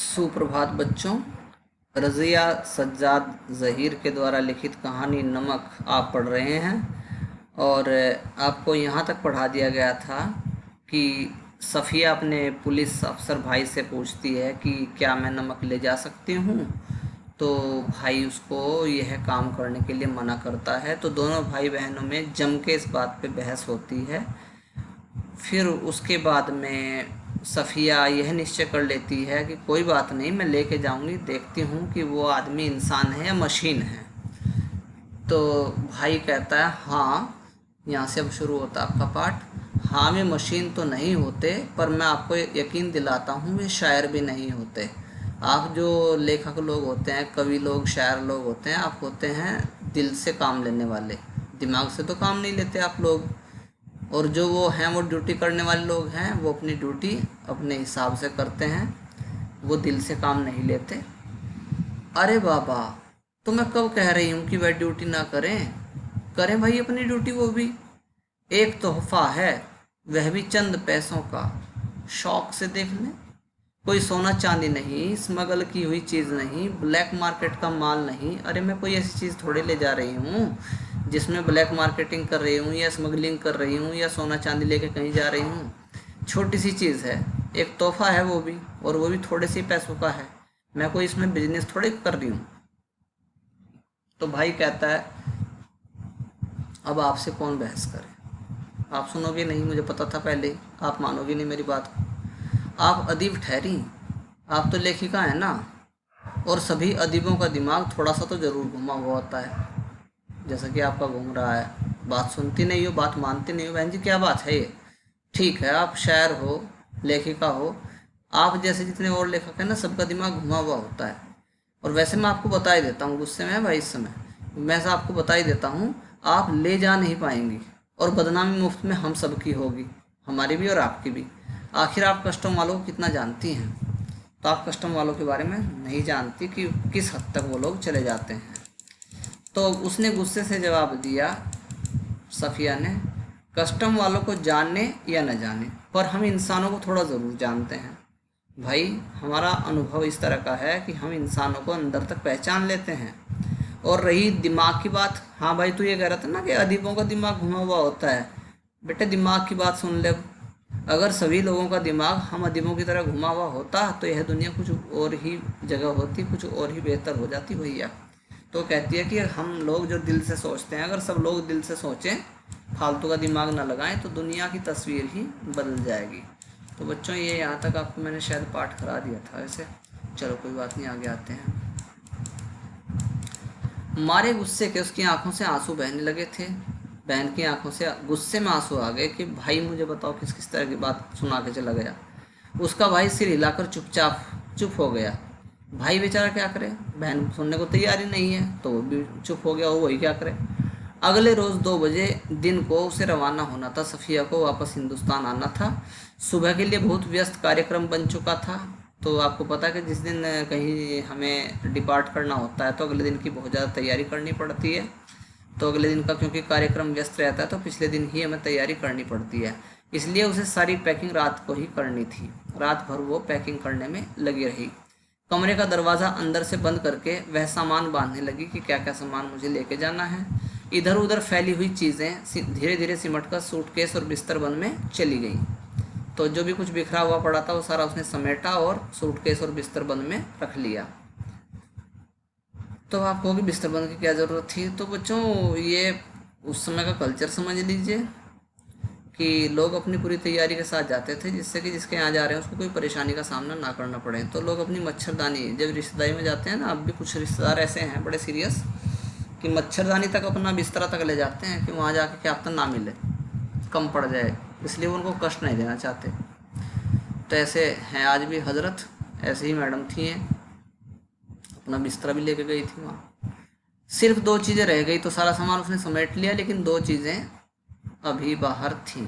सुप्रभात बच्चों। रज़िया सज्जाद ज़हीर के द्वारा लिखित कहानी नमक आप पढ़ रहे हैं। और आपको यहाँ तक पढ़ा दिया गया था कि सफ़िया अपने पुलिस अफसर भाई से पूछती है कि क्या मैं नमक ले जा सकती हूँ। तो भाई उसको यह काम करने के लिए मना करता है। तो दोनों भाई बहनों में जम के इस बात पे बहस होती है। फिर उसके बाद में सफ़िया यह निश्चय कर लेती है कि कोई बात नहीं, मैं लेके जाऊंगी, देखती हूँ कि वो आदमी इंसान है या मशीन है। तो भाई कहता है हाँ, यहाँ से अब शुरू होता है आपका पाठ। हाँ, वे मशीन तो नहीं होते, पर मैं आपको यकीन दिलाता हूँ वे शायर भी नहीं होते। आप जो लेखक लोग होते हैं, कवि लोग, शायर लोग होते हैं, आप होते हैं दिल से काम लेने वाले। दिमाग से तो काम नहीं लेते आप लोग। और जो वो हैं, वो ड्यूटी करने वाले लोग हैं, वो अपनी ड्यूटी अपने हिसाब से करते हैं, वो दिल से काम नहीं लेते। अरे बाबा, तो मैं कब कह रही हूँ कि वह ड्यूटी ना करें। करें भाई अपनी ड्यूटी। वो भी एक तोहफा है, वह भी चंद पैसों का। शौक से देख लें। कोई सोना चांदी नहीं, स्मगल की हुई चीज़ नहीं, ब्लैक मार्केट का माल नहीं। अरे मैं कोई ऐसी चीज़ थोड़ी ले जा रही हूँ जिसमें ब्लैक मार्केटिंग कर रही हूँ या स्मगलिंग कर रही हूँ या सोना चांदी लेके कहीं जा रही हूँ। छोटी सी चीज़ है, एक तोहफा है वो भी, और वो भी थोड़े से पैसों का है। मैं कोई इसमें बिजनेस थोड़ी कर रही हूँ। तो भाई कहता है अब आपसे कौन बहस करे। आप सुनोगे नहीं, मुझे पता था पहले ही। आप मानोगे नहीं मेरी बात को। आप अदीब ठहरी, आप तो लेखिका है ना। और सभी अदीबों का दिमाग थोड़ा सा तो ज़रूर घुमा हुआ होता है, जैसा कि आपका घूम रहा है। बात सुनती नहीं हो, बात मानती नहीं हो। बहन जी क्या बात है ये। ठीक है, आप शायर हो, लेखिका हो, आप जैसे जितने और लेखक हैं ना, सबका दिमाग घुमा हुआ होता है। और वैसे मैं आपको बता ही देता हूँ, गुस्से में है भाई इस समय, मैं से आपको बता ही देता हूँ, आप ले जा नहीं पाएंगी। और बदनामी मुफ्त में हम सब की होगी, हमारी भी और आपकी भी। आखिर आप कस्टम वालों को कितना जानती हैं। तो आप कस्टम वालों के बारे में नहीं जानती कि किस हद तक वो लोग चले जाते हैं। तो उसने गुस्से से जवाब दिया, सफ़िया ने, कस्टम वालों को जानने या न जाने, पर हम इंसानों को थोड़ा ज़रूर जानते हैं। भाई हमारा अनुभव इस तरह का है कि हम इंसानों को अंदर तक पहचान लेते हैं। और रही दिमाग की बात, हाँ भाई तू ये कह रहा था ना कि अदीबों का दिमाग घुमा हुआ होता है। बेटे दिमाग की बात सुन ले। अगर सभी लोगों का दिमाग हम अदीबों की तरह घुमा हुआ होता तो यह दुनिया कुछ और ही जगह होती, कुछ और ही बेहतर हो जाती भैया। तो कहती है कि हम लोग जो दिल से सोचते हैं, अगर सब लोग दिल से सोचें, फालतू का दिमाग ना लगाएं, तो दुनिया की तस्वीर ही बदल जाएगी। तो बच्चों ये यहाँ तक आपको मैंने शायद पाठ करा दिया था वैसे। चलो कोई बात नहीं, आगे आते हैं। मारे गुस्से के उसकी आंखों से आंसू बहने लगे थे। बहन की आंखों से गुस्से में आंसू आ गए कि भाई मुझे बताओ किस किस तरह की बात सुना के चला गया। उसका भाई सिर हिलाकर चुपचाप चुप हो गया। भाई बेचारा क्या करे, बहन सुनने को तैयार ही नहीं है, तो वो भी चुप हो गया। वो वही क्या करे। अगले रोज़ 2 बजे दिन को उसे रवाना होना था। सफ़िया को वापस हिंदुस्तान आना था। सुबह के लिए बहुत व्यस्त कार्यक्रम बन चुका था। तो आपको पता है कि जिस दिन कहीं हमें डिपार्ट करना होता है तो अगले दिन की बहुत ज़्यादा तैयारी करनी पड़ती है। तो अगले दिन का क्योंकि कार्यक्रम व्यस्त रहता है, तो पिछले दिन ही हमें तैयारी करनी पड़ती है। इसलिए उसे सारी पैकिंग रात को ही करनी थी। रात भर वो पैकिंग करने में लगी रही। कमरे का दरवाज़ा अंदर से बंद करके वह सामान बांधने लगी कि क्या क्या सामान मुझे लेके जाना है। इधर उधर फैली हुई चीज़ें धीरे धीरे सिमटकर सूटकेस और बिस्तर बंद में चली गई। तो जो भी कुछ बिखरा हुआ पड़ा था वो सारा उसने समेटा और सूटकेस और बिस्तर बंद में रख लिया। तो आप कहोगे बिस्तर बंद की क्या ज़रूरत थी। तो बच्चों ये उस समय का कल्चर समझ लीजिए कि लोग अपनी पूरी तैयारी के साथ जाते थे, जिससे कि जिसके यहाँ जा रहे हैं उसको कोई परेशानी का सामना ना करना पड़े। तो लोग अपनी मच्छरदानी, जब रिश्तेदारी में जाते हैं ना, अब भी कुछ रिश्तेदार ऐसे हैं बड़े सीरियस कि मच्छरदानी तक अपना बिस्तरा तक ले जाते हैं कि वहाँ जाके क्या पता ना मिले, कम पड़ जाए, इसलिए वो उनको कष्ट नहीं देना चाहते। तो ऐसे हैं आज भी हजरत, ऐसे ही मैडम थी हैं, अपना बिस्तरा भी लेके गई थी वहाँ। सिर्फ 2 चीज़ें रह गई, तो सारा सामान उसने समेट लिया, लेकिन 2 चीज़ें अभी बाहर थीं।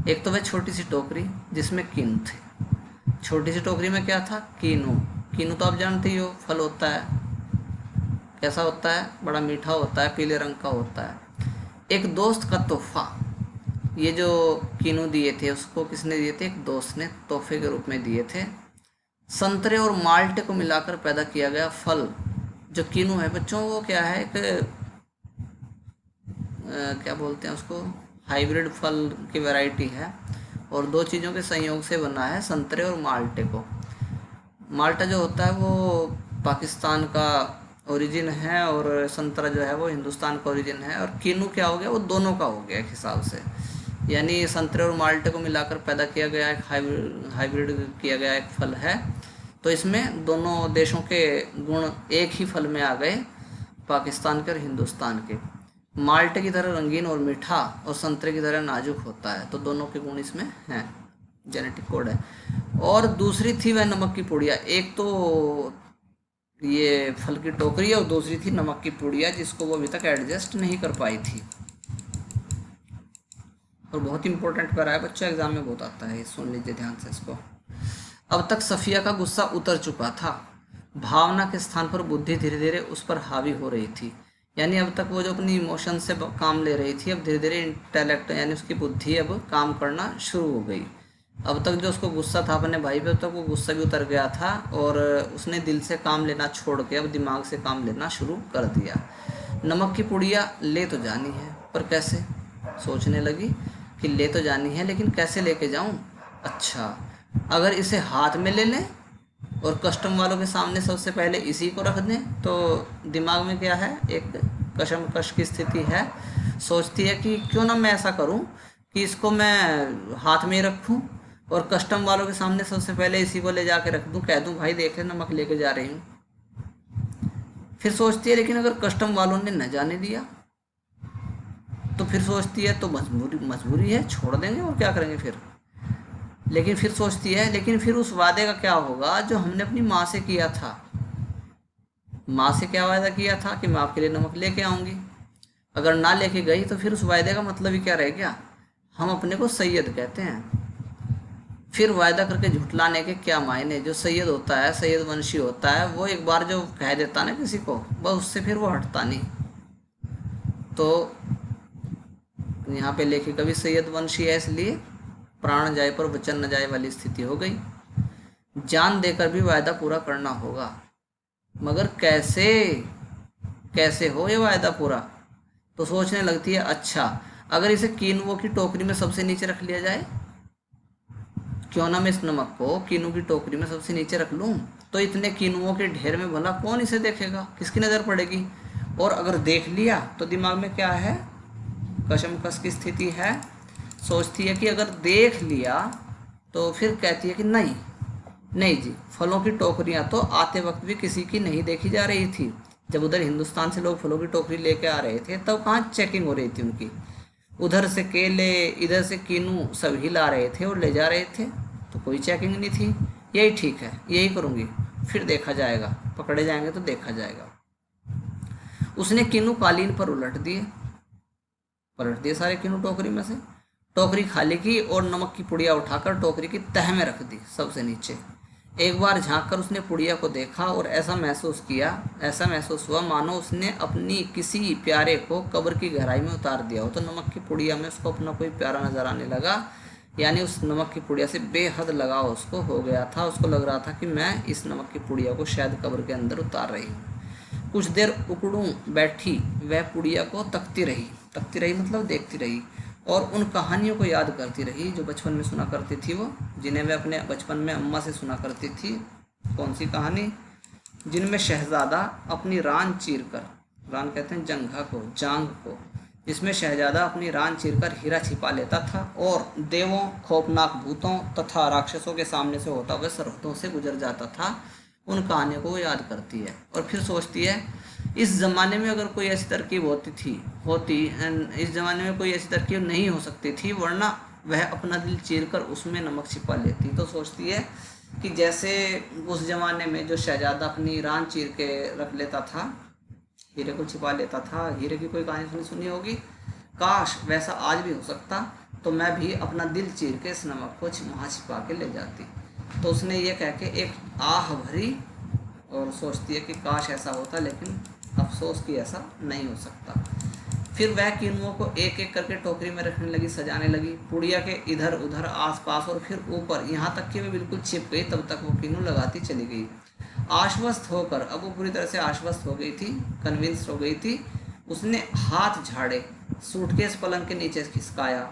एक तो वह छोटी सी टोकरी जिसमें कीनू थे। छोटी सी टोकरी में क्या था, कीनू। कीनू तो आप जानते ही हो, फल होता है। कैसा होता है, बड़ा मीठा होता है, पीले रंग का होता है। एक दोस्त का तोहफा। ये जो कीनू दिए थे उसको किसने दिए थे, एक दोस्त ने तोहफे के रूप में दिए थे। संतरे और माल्टे को मिलाकर पैदा किया गया फल जो कीनू है बच्चों, वो क्या है, एक क्या बोलते हैं उसको, हाइब्रिड फल की वैरायटी है, और दो चीज़ों के संयोग से बना है, संतरे और माल्टे को। माल्टा जो होता है वो पाकिस्तान का ओरिजिन है, और संतरा जो है वो हिंदुस्तान का ओरिजिन है, और कीनू क्या हो गया, वो दोनों का हो गया एक हिसाब से। यानी संतरे और माल्टे को मिलाकर पैदा किया गया एक हाइब्रिड किया गया एक फल है। तो इसमें दोनों देशों के गुण एक ही फल में आ गए, पाकिस्तान के और हिंदुस्तान के। माल्टे की तरह रंगीन और मीठा, और संतरे की तरह नाजुक होता है, तो दोनों के गुण इसमें हैं, जेनेटिक कोड है। और दूसरी थी वह नमक की पुड़िया। एक तो ये फल की टोकरी है, और दूसरी थी नमक की पुड़िया, जिसको वो अभी तक एडजस्ट नहीं कर पाई थी। और बहुत इंपॉर्टेंट पैरा है बच्चों, एग्जाम में बहुत आता है, सुन लीजिए ध्यान से इसको। अब तक सफ़िया का गुस्सा उतर चुका था, भावना के स्थान पर बुद्धि धीरे धीरे उस पर हावी हो रही थी। यानी अब तक वो जो अपनी इमोशन से काम ले रही थी, अब धीरे धीरे इंटेलेक्ट यानी उसकी बुद्धि अब काम करना शुरू हो गई। अब तक जो उसको गुस्सा था अपने भाई पे, अब तक वो गुस्सा भी उतर गया था, और उसने दिल से काम लेना छोड़ के अब दिमाग से काम लेना शुरू कर दिया। नमक की पुड़िया ले तो जानी है, पर कैसे, सोचने लगी कि ले तो जानी है, लेकिन कैसे लेके जाऊं। अच्छा, अगर इसे हाथ में ले लें और कस्टम वालों के सामने सबसे पहले इसी को रख दें, तो दिमाग में क्या है, एक कशमकश की स्थिति है। सोचती है कि क्यों ना मैं ऐसा करूं कि इसको मैं हाथ में ही रखूं, और कस्टम वालों के सामने सबसे पहले इसी को ले जाके रख दूं, कह दूं भाई देख ले नमक लेके जा रही हूँ। फिर सोचती है लेकिन अगर कस्टम वालों ने न जाने दिया, तो फिर सोचती है तो मजबूरी है, छोड़ देंगे और क्या करेंगे फिर। लेकिन फिर सोचती है लेकिन फिर उस वादे का क्या होगा जो हमने अपनी माँ से किया था। माँ से क्या वादा किया था कि मैं आपके लिए नमक लेके आऊँगी, अगर ना लेके गई तो फिर उस वायदे का मतलब ही क्या रह गया। हम अपने को सैयद कहते हैं, फिर वायदा करके झुठलाने के क्या मायने। जो सैयद होता है, सैयद वंशी होता है, वो एक बार जो कह देता ना किसी को, बस उससे फिर वो हटता नहीं। तो यहाँ पे लेखिका भी सैयद वंशी है, इसलिए प्राण जाए पर वचन न जाए वाली स्थिति हो गई। जान देकर भी वायदा पूरा करना होगा, मगर कैसे, कैसे हो ये वायदा पूरा। तो सोचने लगती है, अच्छा अगर इसे कीनुओं की टोकरी में सबसे नीचे रख लिया जाए, क्यों ना मैं इस नमक को कीनू की टोकरी में सबसे नीचे रख लूं, तो इतने कीनुओं के ढेर में भला कौन इसे देखेगा, किसकी नज़र पड़ेगी। और अगर देख लिया तो दिमाग में क्या है, कशमकश की स्थिति है। सोचती है कि अगर देख लिया तो फिर कहती है कि नहीं नहीं जी, फलों की टोकरियां तो आते वक्त भी किसी की नहीं देखी जा रही थी। जब उधर हिंदुस्तान से लोग फलों की टोकरी लेके आ रहे थे, तब कहाँ चेकिंग हो रही थी उनकी। उधर से केले, इधर से कीनू सभी ला रहे थे और ले जा रहे थे, तो कोई चेकिंग नहीं थी। यही ठीक है, यही करूँगी, फिर देखा जाएगा, पकड़े जाएंगे तो देखा जाएगा। उसने कीनू कालीन पर पलट दिए सारे कीनू टोकरी में से। टोकरी खाली की और नमक की पुड़िया उठाकर टोकरी की तह में रख दी, सबसे नीचे। एक बार झांक कर उसने पुड़िया को देखा और ऐसा महसूस हुआ मानो उसने अपनी किसी प्यारे को कब्र की गहराई में उतार दिया हो। तो नमक की पुड़िया में उसको अपना कोई प्यारा नजर आने लगा, यानी उस नमक की पुड़िया से बेहद लगाव उसको हो गया था। उसको लग रहा था कि मैं इस नमक की पुड़िया को शायद कब्र के अंदर उतार रही हूँ। कुछ देर उकड़ू बैठी वह पुड़िया को तकती रही मतलब देखती रही, और उन कहानियों को याद करती रही जो बचपन में सुना करती थी वो, जिन्हें वह अपने बचपन में अम्मा से सुना करती थी। कौन सी कहानी, जिनमें शहजादा अपनी रान चीरकर, रान कहते हैं जांग को, जिसमें शहजादा अपनी रान चीरकर हीरा छिपा लेता था और देवों, खौफनाक भूतों तथा राक्षसों के सामने से होता हुआ सरहदों से गुजर जाता था। उन कहानियों को वो याद करती है और फिर सोचती है, इस ज़माने में अगर कोई ऐसी तरकीब इस ज़माने में कोई ऐसी तरकीब नहीं हो सकती थी, वरना वह अपना दिल चीरकर उसमें नमक छिपा लेती। तो सोचती है कि जैसे उस ज़माने में जो शहजादा अपनी रान चीर के रख लेता था, हीरे को छिपा लेता था, हीरे की कोई कहानी सुनी होगी, काश वैसा आज भी हो सकता, तो मैं भी अपना दिल चीर के इस नमक को वहाँ छिपा के ले जाती। तो उसने ये कह के एक आह भरी और सोचती है कि काश ऐसा होता, लेकिन अफसोस कि ऐसा नहीं हो सकता। फिर वह किनुओं को एक एक करके टोकरी में रखने लगी, सजाने लगी, पुड़िया के इधर उधर आसपास और फिर ऊपर, यहाँ तक कि वे बिल्कुल छिप गई। तब तक वो किनु लगाती चली गई। आश्वस्त होकर, अब वो पूरी तरह से आश्वस्त हो गई थी, कन्विंस हो गई थी। उसने हाथ झाड़े, सूटकेस पलंग के नीचे खिसकाया,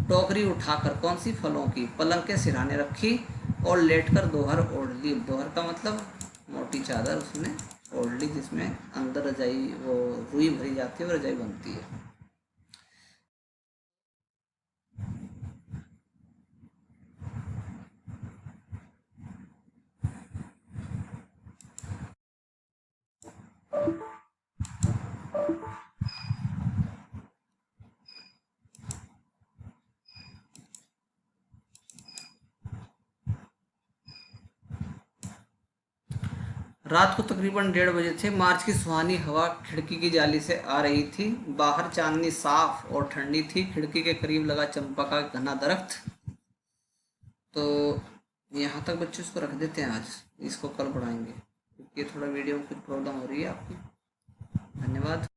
टोकरी उठाकर, कौन सी, फलों की, पलंग के सिरहाने रखी और लेटकर दोहर ओढ़ ली। दोहर का मतलब मोटी चादर उसने ओढ़ ली, जिसमें अंदर रजाई, वो रुई भरी जाती है और रजाई बनती है। रात को तकरीबन 1:30 बजे थे। मार्च की सुहानी हवा खिड़की की जाली से आ रही थी। बाहर चांदनी साफ और ठंडी थी। खिड़की के करीब लगा चंपा का घना दरख्त। तो यहाँ तक बच्चों इसको रख देते हैं आज, इसको कल पढ़ाएंगे, क्योंकि ये थोड़ा वीडियो में कुछ प्रॉब्लम हो रही है आपकी। धन्यवाद।